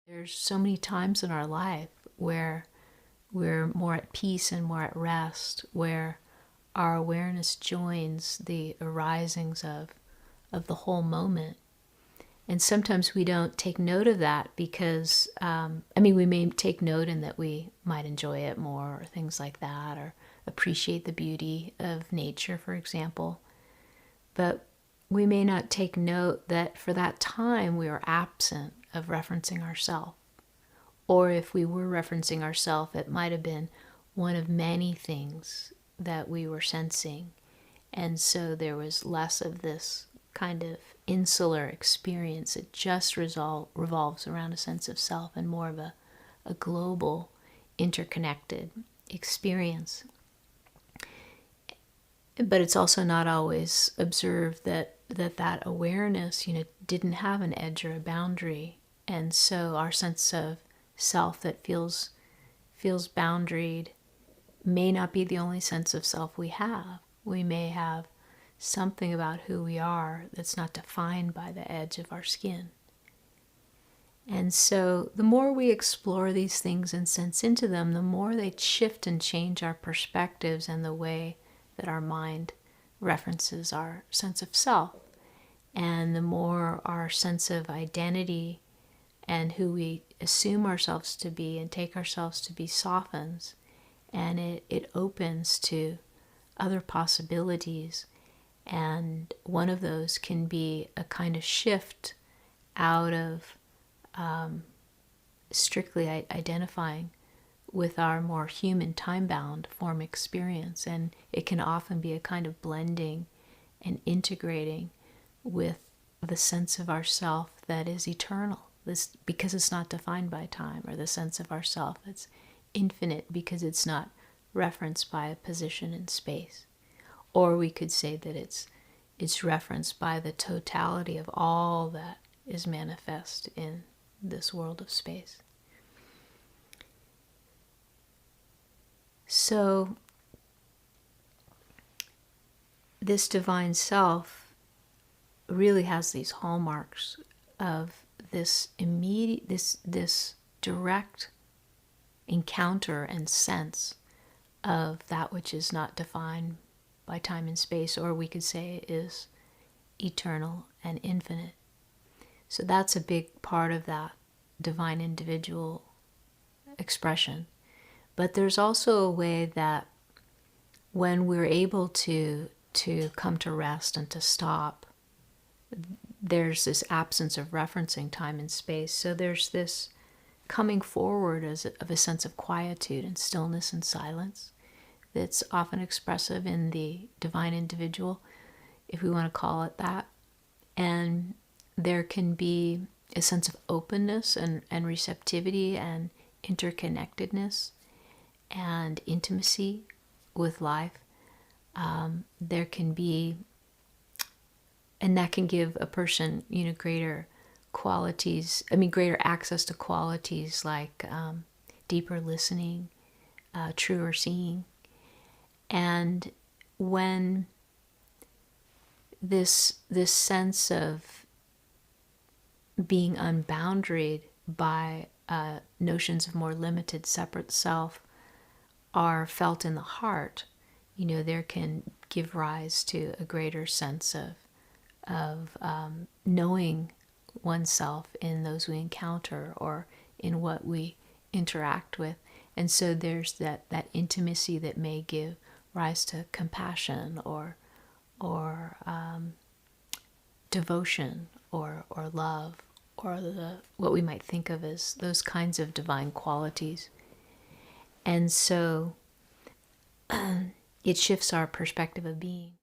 There's so many times in our life where we're more at peace and more at rest, where our awareness joins the arisings of the whole moment. And sometimes we don't take note of that because, we may take note in that we might enjoy it more or things like that, or appreciate the beauty of nature, for example. But we may not take note that for that time we were absent of referencing ourselves. Or if we were referencing ourselves, it might have been one of many things that we were sensing. And so there was less of this kind of insular experience. It just revolves around a sense of self and more of a global, interconnected experience. But it's also not always observed that awareness, didn't have an edge or a boundary. And so our sense of self that feels boundaried may not be the only sense of self we have. We may have something about who we are that's not defined by the edge of our skin. And so the more we explore these things and sense into them, the more they shift and change our perspectives and the way that our mind references our sense of self. And the more our sense of identity and who we assume ourselves to be and take ourselves to be softens, and it opens to other possibilities. And one of those can be a kind of shift out of strictly identifying with our more human time-bound form experience. And it can often be a kind of blending and integrating with the sense of ourself that is eternal, because it's not defined by time, or the sense of ourself that's infinite because it's not referenced by a position in space. Or we could say that it's referenced by the totality of all that is manifest in this world of space. So this divine self really has these hallmarks of this immediate, this direct encounter and sense of that which is not defined by time and space, or we could say is eternal and infinite. So that's a big part of that divine individual expression. But there's also a way that when we're able to come to rest and to stop, there's this absence of referencing time and space. So there's this coming forward of a sense of quietude and stillness and silence that's often expressive in the divine individual, if we want to call it that. And there can be a sense of openness and receptivity and interconnectedness and intimacy with life. There can be, and that can give a person, greater qualities, greater access to qualities like deeper listening, truer seeing. And when this sense of being unboundaried by notions of more limited, separate self are felt in the heart, there can give rise to a greater sense of knowing oneself in those we encounter or in what we interact with. And so there's that intimacy that may give rise to compassion or devotion or love, or what we might think of as those kinds of divine qualities. And so it shifts our perspective of being.